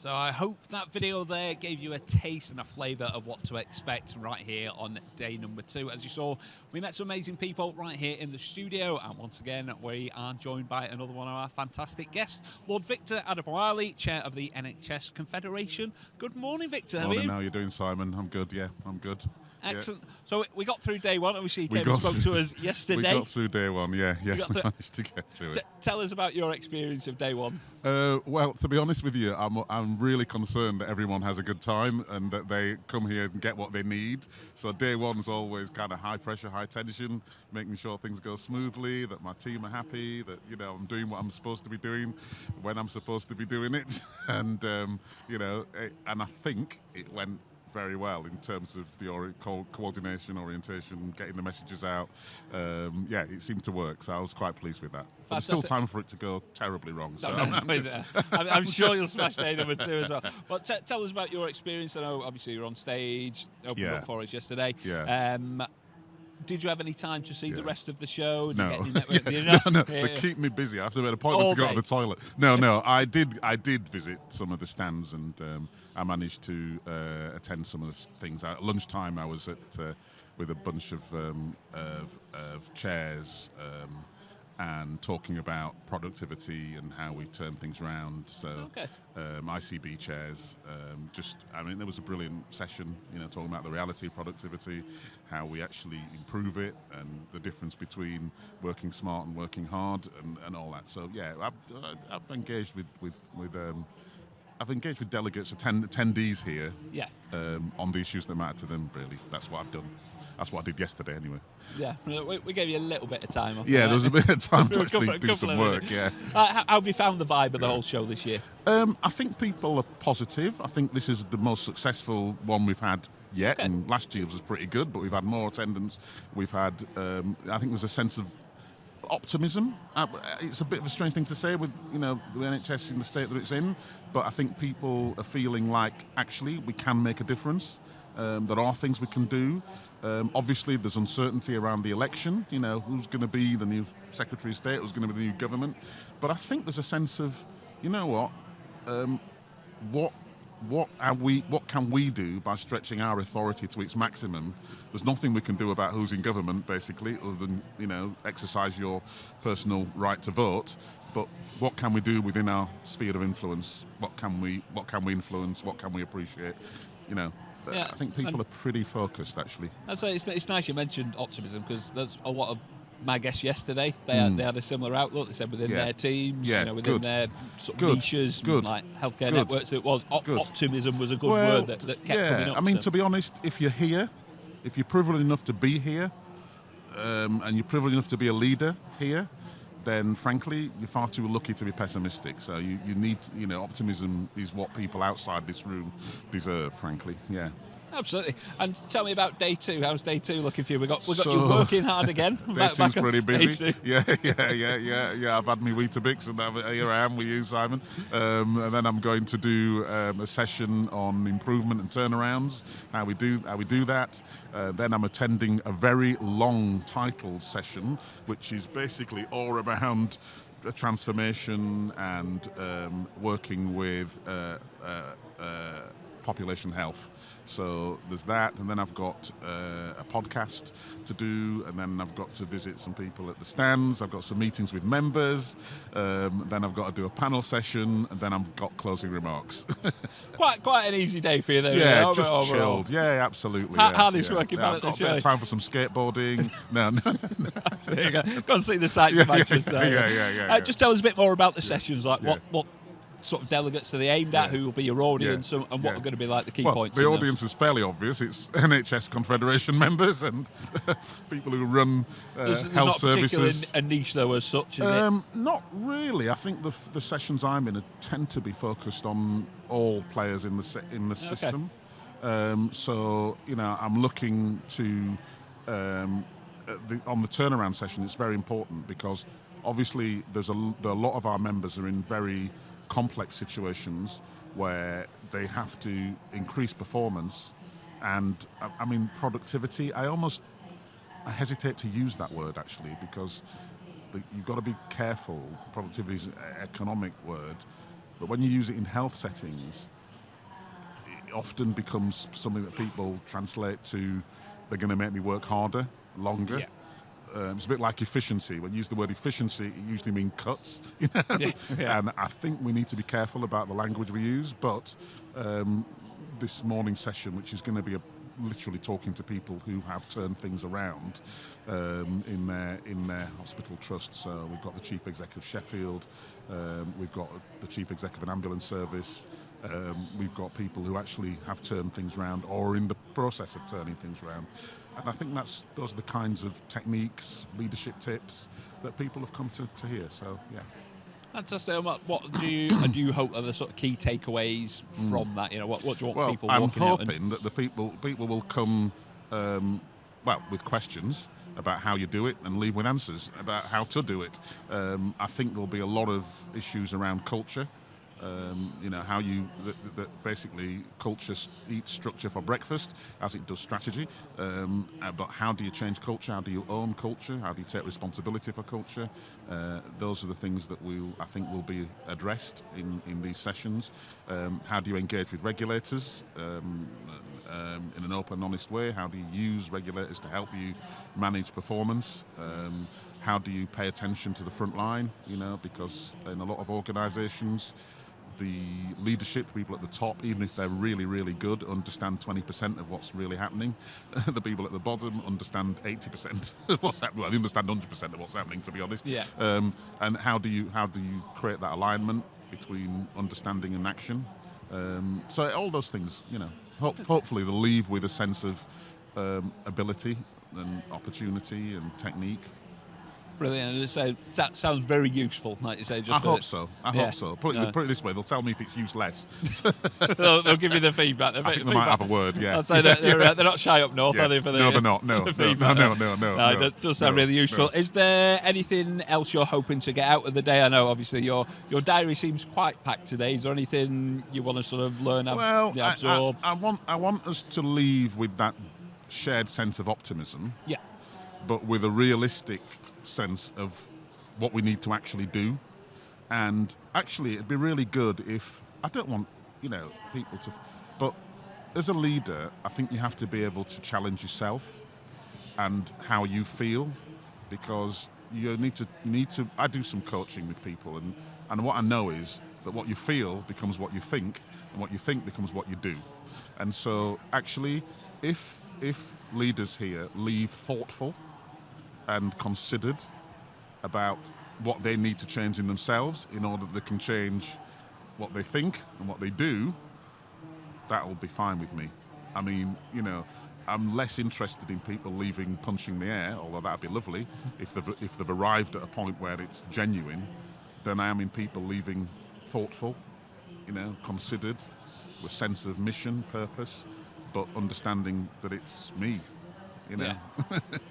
So I hope that video there gave you a taste and a flavour of what to expect right here on day number 2. As you saw, we met some amazing people right here in the studio, and once again we are joined by another one of our fantastic guests, Lord Victor Adebowale, Chair of the NHS Confederation. Good morning, Victor. Morning, how are you doing, Simon? I'm good, yeah, I'm good. Excellent. Yeah. So we got through day one. Obviously, you came and spoke to us yesterday. We got through day one, yeah. Managed to get through it. Tell us about your experience of day one. Well, to be honest with you, I'm really concerned that everyone has a good time and that they come here and get what they need. So day one's always kind of high pressure, high tension, making sure things go smoothly, that my team are happy, that I'm doing what I'm supposed to be doing when I'm supposed to be doing it, and and I think it went very well in terms of the coordination, orientation, getting the messages out. It seemed to work, so I was quite pleased with that. But there's still time for it to go terribly wrong. So I'm sure you'll smash day number 2 as well. But tell us about your experience. I know, obviously, you're on stage, opened up for us yesterday. Yeah. Did you have any time to see the rest of the show? No. No. They keep me busy. I have to make an appointment to go to the toilet. No. I did visit some of the stands, and I managed to attend some of the things. At lunchtime, I was with a bunch of chairs and talking about productivity and how we turn things around. So ICB chairs, there was a brilliant session, talking about the reality of productivity, how we actually improve it, and the difference between working smart and working hard, and all that. So yeah, I've engaged with delegates, attendees here, on the issues that matter to them. Really, that's what I've done. That's what I did yesterday, anyway. Yeah, we gave you a little bit of time. Yeah, there was a bit of time to actually do some work. Yeah. How have you found the vibe of the whole show this year? I think people are positive. I think this is the most successful one we've had yet, and last year was pretty good, but we've had more attendance. We've had, I think there's a sense of optimism. It's a bit of a strange thing to say with the NHS in the state that it's in, but I think people are feeling like actually we can make a difference. There are things we can do. Obviously, there's uncertainty around the election. Who's going to be the new Secretary of State? Who's going to be the new government? But I think there's a sense of, what can we do by stretching our authority to its maximum? There's nothing we can do about who's in government, basically, other than exercise your personal right to vote. But what can we do within our sphere of influence? What can we influence? What can we appreciate? I think people are pretty focused, actually. I'd say it's nice you mentioned optimism, because there's a lot of my guests yesterday. They had a similar outlook. They said within their teams, within their sort of niches, like healthcare networks. It was optimism was a good word that kept coming up. I mean, to be honest, if you're here, if you're privileged enough to be here, and you're privileged enough to be a leader here, then frankly, you're far too lucky to be pessimistic. So you need, optimism is what people outside this room deserve, frankly. Yeah. Absolutely. And tell me about day 2. How's day 2 looking for you? We got you working hard again. Day 2's pretty busy. Yeah. I've had my Weetabix, and here I am with you, Simon. And then I'm going to do a session on improvement and turnarounds, how we do that. Then I'm attending a very long titled session, which is basically all around transformation and working with population health. So there's that, and then I've got a podcast to do, and then I've got to visit some people at the stands. I've got some meetings with members, then I've got to do a panel session, and then I've got closing remarks. Quite an easy day for you, though. Yeah, just chilled. Yeah, absolutely. Hardest working man at the I've got show. a bit of time for some skateboarding. No. There you go and see the sights of Manchester. Yeah. Just tell us a bit more about the sessions, like what sort of delegates are they aimed at, who will be your audience, and what are going to be like the key points? The audience is fairly obvious. It's NHS Confederation members and people who run health services. There's not a niche, though, as such, is it? Not really. I think the sessions I'm in tend to be focused on all players in the system. So, I'm looking to, on the turnaround session, it's very important because obviously there are a lot of our members are in very complex situations where they have to increase performance, and I mean productivity. I hesitate to use that word actually, because you've got to be careful. Productivity is an economic word, But when you use it in health settings, it often becomes something that people translate to, they're going to make me work harder, longer. Yeah. It's a bit like efficiency. When you use the word efficiency, it usually means cuts. You know? Yeah. And I think we need to be careful about the language we use. But this morning session, which is going to be literally talking to people who have turned things around in their hospital trust. So we've got the chief exec of Sheffield, we've got the chief exec of an ambulance service. We've got people who actually have turned things around or are in the process of turning things around. And I think those are the kinds of techniques, leadership tips that people have come to hear. So, yeah. Fantastic. What do you hope are the sort of key takeaways from that? You know, what do you want people walking out? I'm hoping that the people will come, with questions about how you do it and leave with answers about how to do it. I think there'll be a lot of issues around culture. How that basically culture eats structure for breakfast as it does strategy. But how do you change culture? How do you own culture? How do you take responsibility for culture? Those are the things that I think will be addressed in these sessions. How do you engage with regulators in an open, honest way? How do you use regulators to help you manage performance? How do you pay attention to the front line? Because in a lot of organisations, the leadership, people at the top, even if they're really, really good, understand 20% of what's really happening. The people at the bottom understand 80% of what's happening. Well, they understand 100% of what's happening, to be honest. Yeah. And how do you create that alignment between understanding and action? So all those things, hopefully they'll leave with a sense of ability and opportunity and technique. Brilliant. So that sounds very useful, like you say. I hope so. Put it this way, they'll tell me if it's useless. They'll give you the feedback. I think they might have a word, yeah. I'll say that they're not shy up north, are they? For No, they're not. No, the feedback? No. It does sound really useful. Is there anything else you're hoping to get out of the day? I know, obviously, your diary seems quite packed today. Is there anything you want to sort of learn, absorb? I want us to leave with that shared sense of optimism. Yeah. But with a realistic sense of what we need to actually do. And actually, it'd be really good if, I don't want, people to, but as a leader, I think you have to be able to challenge yourself and how you feel, because you need to, I do some coaching with people, and what I know is that what you feel becomes what you think, and what you think becomes what you do. And so actually, if leaders here leave thoughtful and considered about what they need to change in themselves in order that they can change what they think and what they do, that will be fine with me. I mean, I'm less interested in people leaving punching the air, although that would be lovely, if they've arrived at a point where it's genuine, than I am in people leaving thoughtful, considered, with a sense of mission, purpose, but understanding that it's me.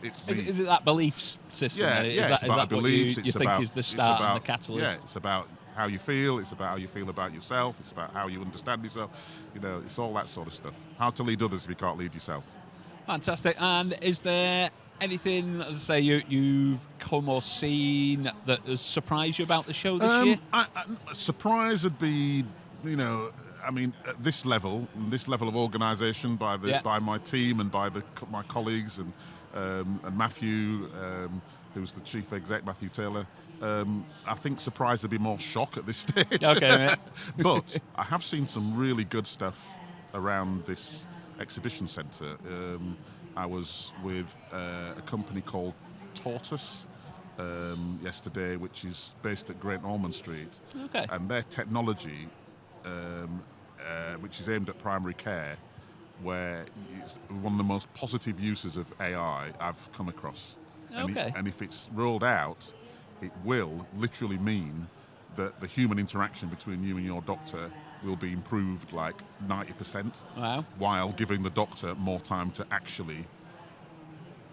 It's me. Is it that belief system? Yeah, Is that beliefs. What you think is the start and the catalyst? Yeah, it's about how you feel. It's about how you feel about yourself. It's about how you understand yourself. It's all that sort of stuff. How to lead others if you can't lead yourself. Fantastic. And is there anything, as I say, you've come or seen that has surprised you about the show this year? Surprise would be, at this level of organisation by my team and by my colleagues and Matthew, who's the chief exec, Matthew Taylor. I think surprise would be more shock at this stage. Okay, mate. But I have seen some really good stuff around this exhibition centre. I was with a company called Tortoise yesterday, which is based at Great Ormond Street. Okay. And their technology, which is aimed at primary care, where it's one of the most positive uses of AI I've come across. Okay. And if it's rolled out, it will literally mean that the human interaction between you and your doctor will be improved like 90%. Wow. While giving the doctor more time to actually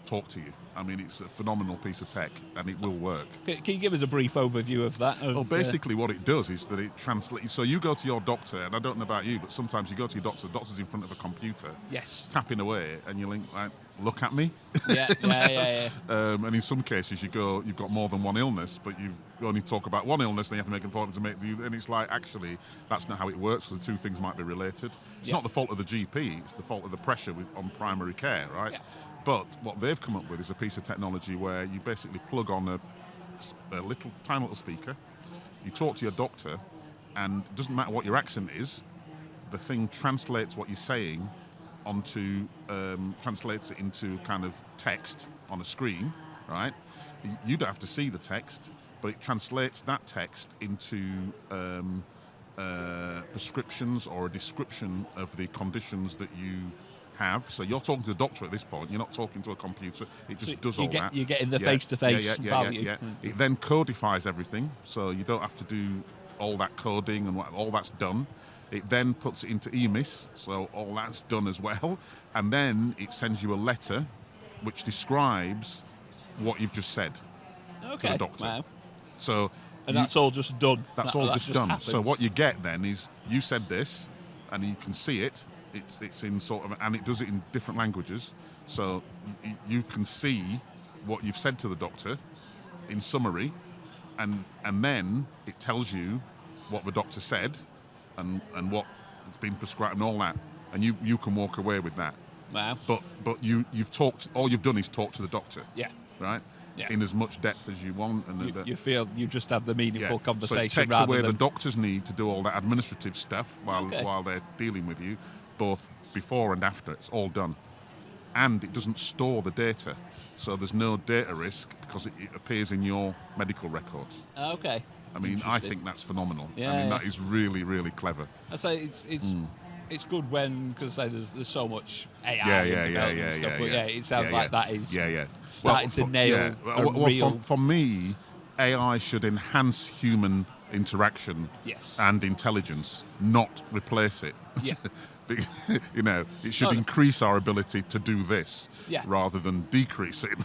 talk to you. I mean, it's a phenomenal piece of tech, and it will work. Can you give us a brief overview of that? Well, basically what it does is that it translates. So you go to your doctor, and I don't know about you, but sometimes you go to your doctor, the doctor's in front of a computer, yes, tapping away, and you think, like, look at me. Yeah. And in some cases, you've got more than one illness, but you only talk about one illness, then you have to make an appointment to make and it's like, actually, that's not how it works. The two things might be related. It's not the fault of the GP; it's the fault of the pressure on primary care, right? Yeah. But what they've come up with is a piece of technology where you basically plug on a tiny little speaker. You talk to your doctor, and it doesn't matter what your accent is. The thing translates what you're saying translates it into kind of text on a screen, right? You don't have to see the text, but it translates that text into prescriptions or a description of the conditions that you have. So you're talking to the doctor at this point. You're not talking to a computer. It just does all that. You're getting the face-to-face value. Yeah. It then codifies everything, so you don't have to do all that coding and all that's done. It then puts it into EMIS, so all that's done as well. And then it sends you a letter which describes what you've just said to the doctor. Wow. So that's all just done. That's all just done. Happens. So what you get then is you said this, and you can see it. It's in sort of, and it does it in different languages. So you can see what you've said to the doctor in summary, and then it tells you what the doctor said and what has been prescribed and all that, and you can walk away with that. Wow. But you've talked. All you've done is talk to the doctor. Yeah. Right. Yeah. In as much depth as you want, and you feel you just have the meaningful conversation. So it takes rather away than the doctors need to do all that administrative stuff while they're dealing with you, both before and after. It's all done, and it doesn't store the data, so there's no data risk because it appears in your medical records. Okay. I mean, I think that's phenomenal. Yeah, I mean, that is really, really clever. I say it's good when, because there's so much AI Yeah, stuff, but yeah. It sounds like that is starting to for, nail real. For me, AI should enhance human interaction and intelligence, not replace it. Yeah. It should increase our ability to do this rather than decrease it.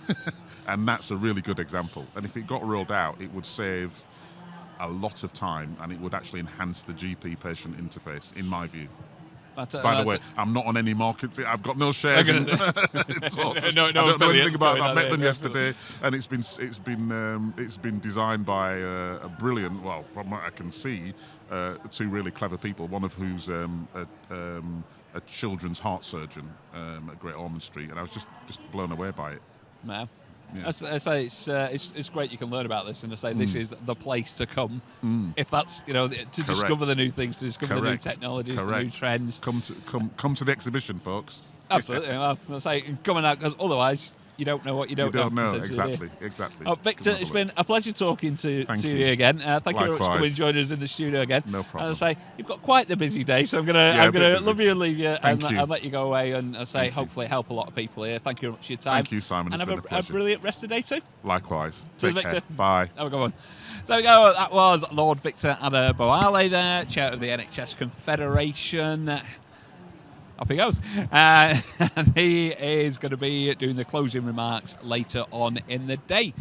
And that's a really good example. And if it got rolled out, it would save a lot of time, and it would actually enhance the GP-patient interface, in my view. By the way, I'm not on any markets. I've got no shares. I don't know anything about it. I met them yesterday, and it's been designed by a brilliant. Well, from what I can see, two really clever people. One of who's a children's heart surgeon at Great Ormond Street, and I was just blown away by it. Wow. Yeah. I say it's great you can learn about this, and I say this is the place to come if that's to discover the new things, to discover the new technologies, the new trends. Come to the exhibition, folks. Absolutely. Well, I say coming out, because otherwise you don't know what you don't know. Exactly. Oh, Victor, it's been a pleasure talking to you again. Thank you very much for coming and joining us in the studio again. No problem. And I say you've got quite the busy day, so I'm gonna love you and leave you, and let you go away, and I say hopefully help a lot of people here. Thank you very much for your time. Thank you, Simon. And it's have been a brilliant rest of the day too. Likewise. Cheers, Take care. Victor. Bye. Have a good one. So we go. That was Lord Victor Adebowale there, chair of the NHS Confederation. Off he goes. And he is going to be doing the closing remarks later on in the day.